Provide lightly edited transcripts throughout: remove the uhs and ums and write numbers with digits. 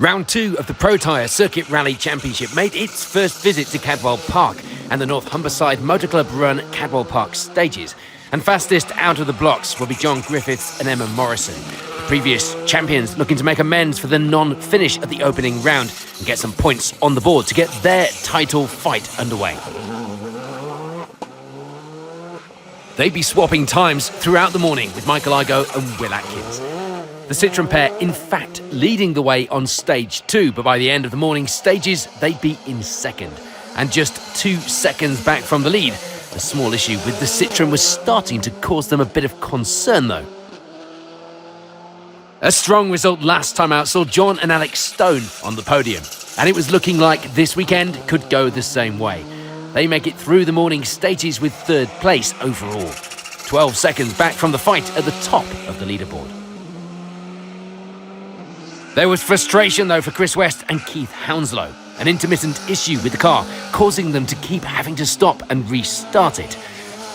Round 2 of the Protyre Circuit Rally Championship made its first visit to Cadwell Park and the North Humberside Motor Club run Cadwell Park stages. And fastest out of the blocks will be John Griffiths and Emma Morrison. The previous champions looking to make amends for the non-finish at the opening round and get some points on the board to get their title fight underway. They'd be swapping times throughout the morning with Michael Igoe and Will Atkins. The Citroën pair, in fact, leading the way on stage 2, but by the end of the morning stages, they'd be in second. And just 2 seconds back from the lead. A small issue with the Citroën was starting to cause them a bit of concern, though. A strong result last time out saw John and Alex Stone on the podium, and it was looking like this weekend could go the same way. They make it through the morning stages with 3rd place overall. 12 seconds back from the fight at the top of the leaderboard. There was frustration, though, for Chris West and Keith Hounslow. An intermittent issue with the car, causing them to keep having to stop and restart it.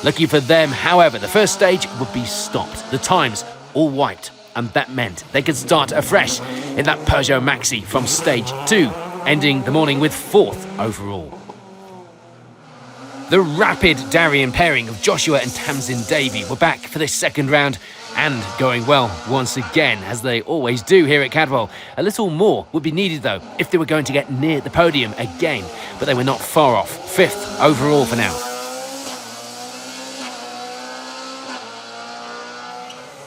Lucky for them, however, the first stage would be stopped. The times all wiped, and that meant they could start afresh in that Peugeot Maxi from stage 2, ending the morning with 4th overall. The rapid Darien pairing of Joshua and Tamsin Davey were back for this second round and going well once again, as they always do here at Cadwell. A little more would be needed, though, if they were going to get near the podium again, but they were not far off. 5th overall for now.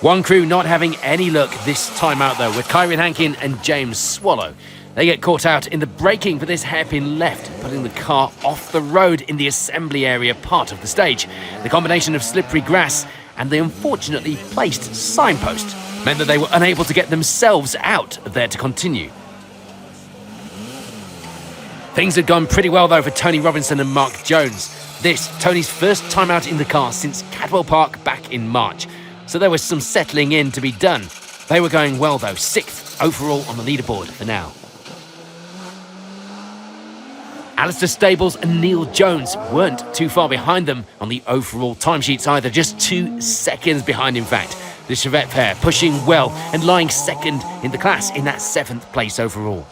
One crew not having any luck this time out, though, with Kyron Hankin and James Swallow. They get caught out in the braking for this hairpin left, putting the car off the road in the assembly area part of the stage. The combination of slippery grass and the unfortunately placed signpost meant that they were unable to get themselves out of there to continue. Things had gone pretty well, though, for Tony Robinson and Mark Jones. This, Tony's first time out in the car since Cadwell Park back in March. So there was some settling in to be done. They were going well, though, 6th overall on the leaderboard for now. Alistair Stables and Neil Jones weren't too far behind them on the overall timesheets either, just 2 seconds behind, in fact. The Chevette pair pushing well and lying second in the class in that 7th place overall.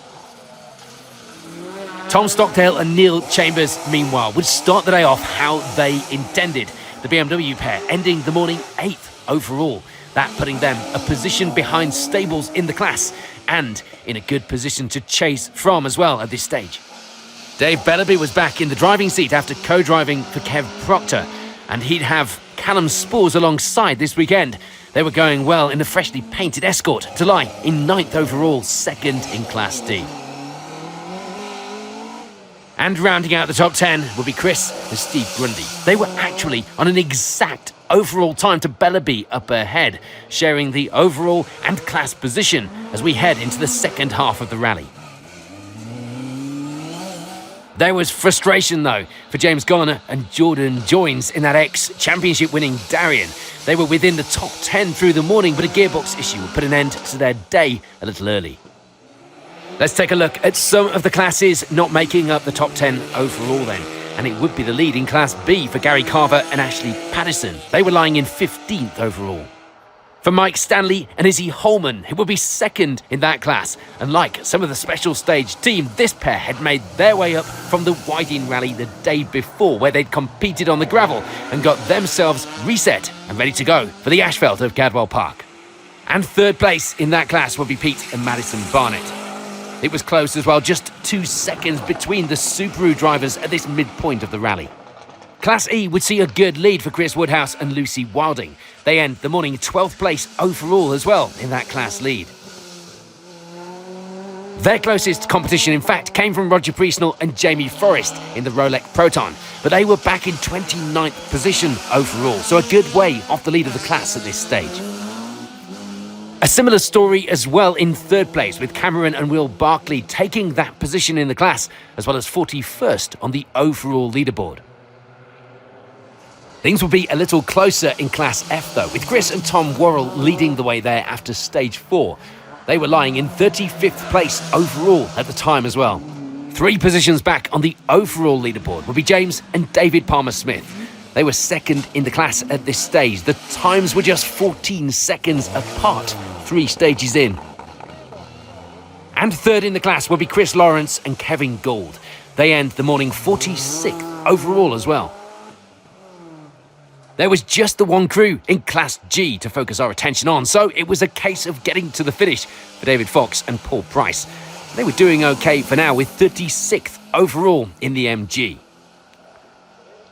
Tom Stockdale and Neil Chambers, meanwhile, would start the day off how they intended. The BMW pair ending the morning 8th overall, that putting them a position behind Stables in the class and in a good position to chase from as well at this stage. Dave Bellaby was back in the driving seat after co-driving for Kev Proctor, and he'd have Callum Spores alongside this weekend. They were going well in the freshly painted Escort to lie in 9th overall, 2nd in Class D. And rounding out the top 10 will be Chris and Steve Grundy. They were actually on an exact overall time to Bellaby up ahead, sharing the overall and class position as we head into the second half of the rally. There was frustration, though, for James Garner and Jordan Joins in that ex-championship winning Darien. They were within the top 10 through the morning, but a gearbox issue would put an end to their day a little early. Let's take a look at some of the classes not making up the top 10 overall then. And it would be the lead in Class B for Gary Carver and Ashley Pattison. They were lying in 15th overall. For Mike Stanley and Izzy Holman, who would be 2nd in that class. And like some of the special stage team, this pair had made their way up from the Whiting Rally the day before, where they'd competed on the gravel and got themselves reset and ready to go for the asphalt of Cadwell Park. And 3rd place in that class would be Pete and Madison Barnett. It was close as well, just 2 seconds between the Subaru drivers at this midpoint of the rally. Class E would see a good lead for Chris Woodhouse and Lucy Wilding. They end the morning 12th place overall as well in that class lead. Their closest competition, in fact, came from Roger Priestnall and Jamie Forrest in the Rolex Proton, but they were back in 29th position overall, so a good way off the lead of the class at this stage. A similar story as well in 3rd place, with Cameron and Will Barkley taking that position in the class, as well as 41st on the overall leaderboard. Things will be a little closer in Class F, though, with Chris and Tom Worrell leading the way there after stage 4. They were lying in 35th place overall at the time as well. 3 positions back on the overall leaderboard will be James and David Palmer-Smith. They were 2nd in the class at this stage. The times were just 14 seconds apart, 3 stages in. And third in the class will be Chris Lawrence and Kevin Gould. They end the morning 46th overall as well. There was just the one crew in Class G to focus our attention on, so it was a case of getting to the finish for David Fox and Paul Price. They were doing okay for now with 36th overall in the MG.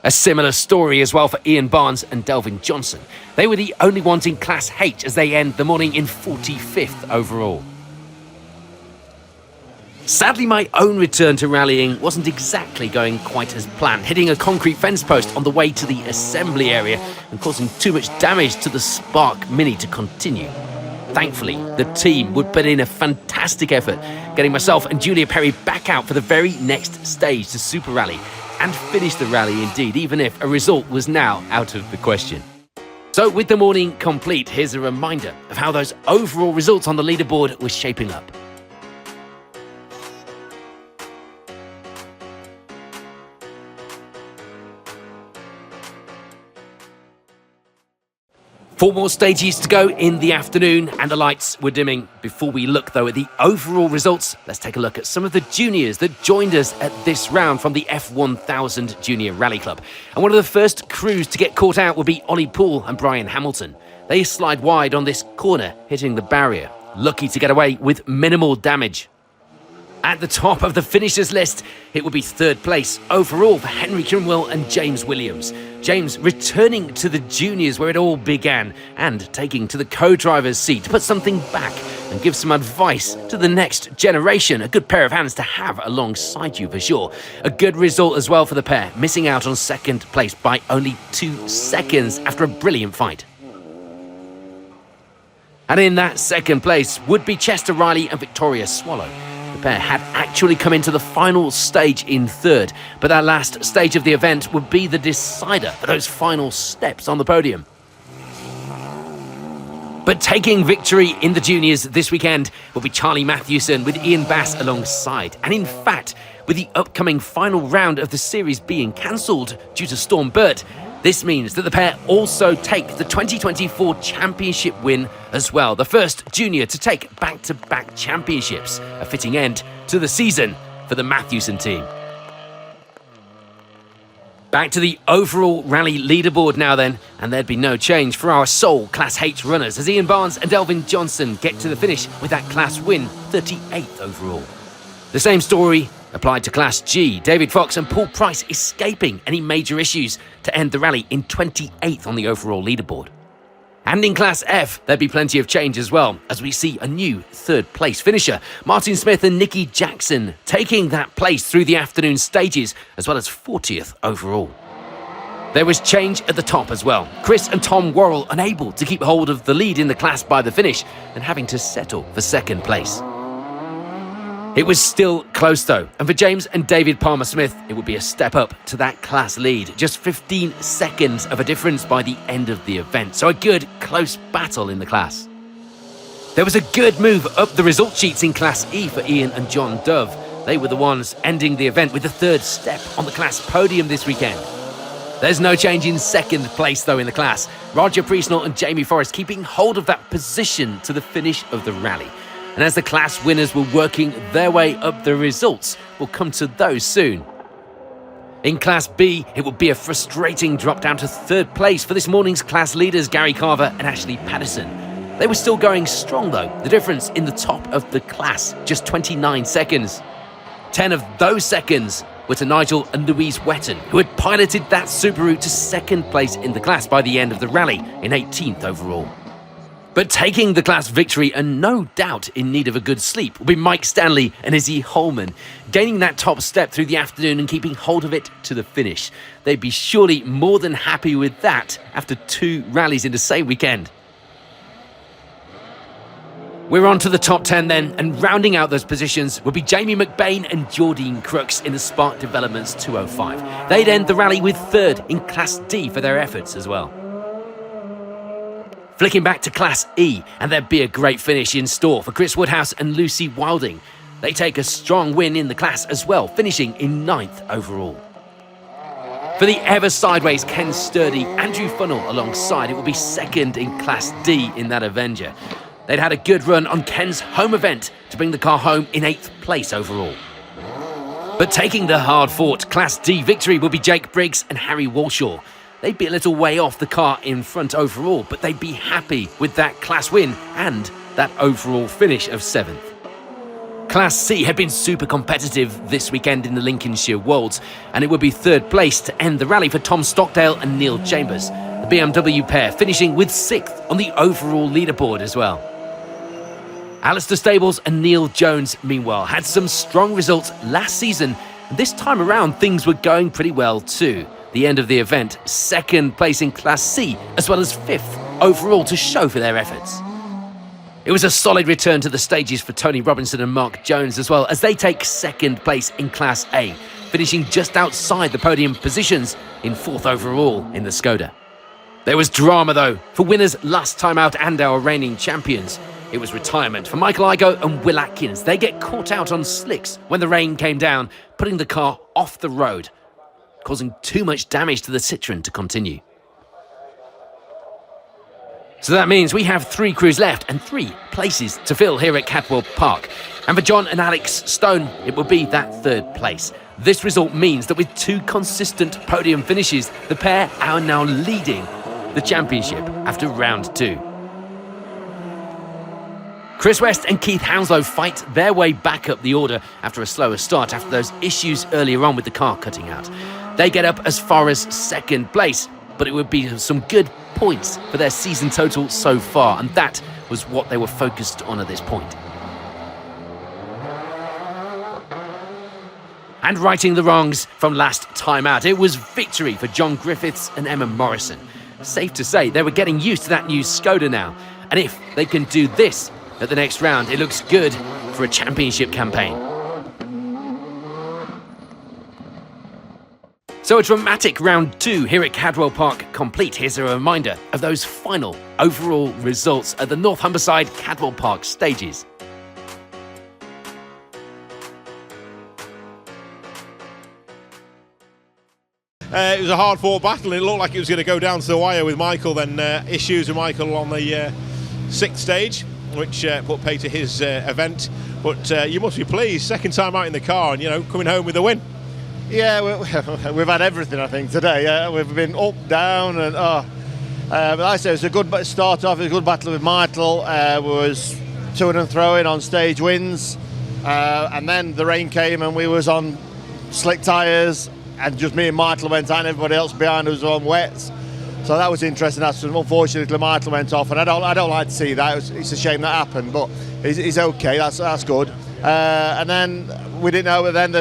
A similar story as well for Ian Barnes and Delvin Johnson. They were the only ones in Class H as they end the morning in 45th overall. Sadly, my own return to rallying wasn't exactly going quite as planned, hitting a concrete fence post on the way to the assembly area and causing too much damage to the Spark Mini to continue. Thankfully, the team would put in a fantastic effort, getting myself and Julia Perry back out for the very next stage to Super Rally, and finish the rally indeed, even if a result was now out of the question. So with the morning complete, here's a reminder of how those overall results on the leaderboard were shaping up. Four more stages to go in the afternoon and the lights were dimming. Before we look though at the overall results, let's take a look at some of the juniors that joined us at this round from the F1000 Junior Rally Club. And one of the first crews to get caught out will be Ollie Poole and Brian Hamilton. They slide wide on this corner, hitting the barrier. Lucky to get away with minimal damage. At the top of the finishers list, it will be third place overall for Henry Kinwell and James Williams. James returning to the juniors where it all began and taking to the co-driver's seat to put something back and give some advice to the next generation. A good pair of hands to have alongside you for sure. A good result as well for the pair, missing out on second place by only 2 seconds after a brilliant fight. And in that second place would be Chester Riley and Victoria Swallow. The pair had actually come into the final stage in third, but that last stage of the event would be the decider for those final steps on the podium. But taking victory in the juniors this weekend will be Charlie Matthewson with Ian Bass alongside. And in fact, with the upcoming final round of the series being cancelled due to Storm Bert, this means that the pair also take the 2024 championship win as well. The first junior to take back-to-back championships. A fitting end to the season for the Matthewson team. Back to the overall rally leaderboard now then, and there'd be no change for our sole Class H runners as Ian Barnes and Delvin Johnson get to the finish with that class win, 38th overall. The same story applied to Class G. David Fox and Paul Price escaping any major issues to end the rally in 28th on the overall leaderboard. And in Class F, there'd be plenty of change as well, as we see a new third place finisher. Martin Smith and Nikki Jackson taking that place through the afternoon stages, as well as 40th overall. There was change at the top as well. Chris and Tom Worrell unable to keep hold of the lead in the class by the finish and having to settle for second place. It was still close though, and for James and David Palmer-Smith, it would be a step up to that class lead. Just 15 seconds of a difference by the end of the event, so a good, close battle in the class. There was a good move up the result sheets in Class E for Ian and John Dove. They were the ones ending the event with the third step on the class podium this weekend. There's no change in second place though in the class. Roger Priestnall and Jamie Forrest keeping hold of that position to the finish of the rally. And as the class winners were working their way up the results, we'll come to those soon. In Class B, it would be a frustrating drop down to third place for this morning's class leaders Gary Carver and Ashley Patterson. They were still going strong though, the difference in the top of the class, just 29 seconds. 10 of those seconds were to Nigel and Louise Wetton, who had piloted that Subaru to second place in the class by the end of the rally, in 18th overall. But taking the class victory, and no doubt in need of a good sleep, will be Mike Stanley and Izzy Holman, gaining that top step through the afternoon and keeping hold of it to the finish. They'd be surely more than happy with that after 2 rallies in the same weekend. We're on to the top 10 then, and rounding out those positions will be Jamie McBain and Jordine Crooks in the Spark Developments 205. They'd end the rally with third in Class D for their efforts as well. Flicking back to Class E, and there'd be a great finish in store for Chris Woodhouse and Lucy Wilding. They take a strong win in the class as well, finishing in 9th overall. For the ever sideways Ken Sturdy, Andrew Funnell alongside, it will be second in Class D in that Avenger. They'd had a good run on Ken's home event to bring the car home in 8th place overall. But taking the hard-fought Class D victory would be Jake Briggs and Harry Walshaw. They'd be a little way off the car in front overall, but they'd be happy with that class win and that overall finish of 7th. Class C had been super competitive this weekend in the Lincolnshire Worlds, and it would be 3rd place to end the rally for Tom Stockdale and Neil Chambers. The BMW pair finishing with 6th on the overall leaderboard as well. Alistair Stables and Neil Jones, meanwhile, had some strong results last season, and this time around things were going pretty well too. The end of the event, 2nd place in Class C, as well as 5th overall to show for their efforts. It was a solid return to the stages for Tony Robinson and Mark Jones as well, as they take 2nd place in Class A, finishing just outside the podium positions in 4th overall in the Skoda. There was drama though for winners last time out and our reigning champions. It was retirement for Michael Igoe and Will Atkins. They get caught out on slicks when the rain came down, putting the car off the road, causing too much damage to the Citroën to continue. So that means we have 3 crews left and 3 places to fill here at Cadwell Park. And for John and Alex Stone, it will be that 3rd place. This result means that with 2 consistent podium finishes, the pair are now leading the championship after round 2. Chris West and Keith Hounslow fight their way back up the order after a slower start after those issues earlier on with the car cutting out. They get up as far as 2nd place, but it would be some good points for their season total so far, and that was what they were focused on at this point. And righting the wrongs from last time out, it was victory for John Griffiths and Emma Morrison. Safe to say they were getting used to that new Skoda now, and if they can do this at the next round, it looks good for a championship campaign. So a dramatic round 2 here at Cadwell Park complete. Here's a reminder of those final overall results at the North Humberside Cadwell Park stages. It was a hard-fought battle. It looked like it was going to go down to the wire with Michael, then issues with Michael on the 6th stage, which put pay to his event. But you must be pleased, 2nd time out in the car and, coming home with a win. Yeah, we've had everything, I think, today. We've been up, down, and but like I say, it was a good start off. It was a good battle with Michael. Was to and throwing on stage wins, and then the rain came and we was on slick tyres, and just me and Michael went out, and everybody else behind us was on wets. So that was interesting. Unfortunately, Michael went off, and I don't like to see that. It's a shame that happened, but he's okay. That's good. And then we didn't know, but then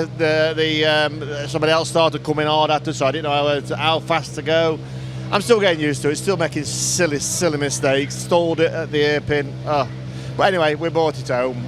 somebody else started coming hard at us, so I didn't know how fast to go. I'm still getting used to it, still making silly mistakes, stalled it at the hairpin. But anyway, we brought it home.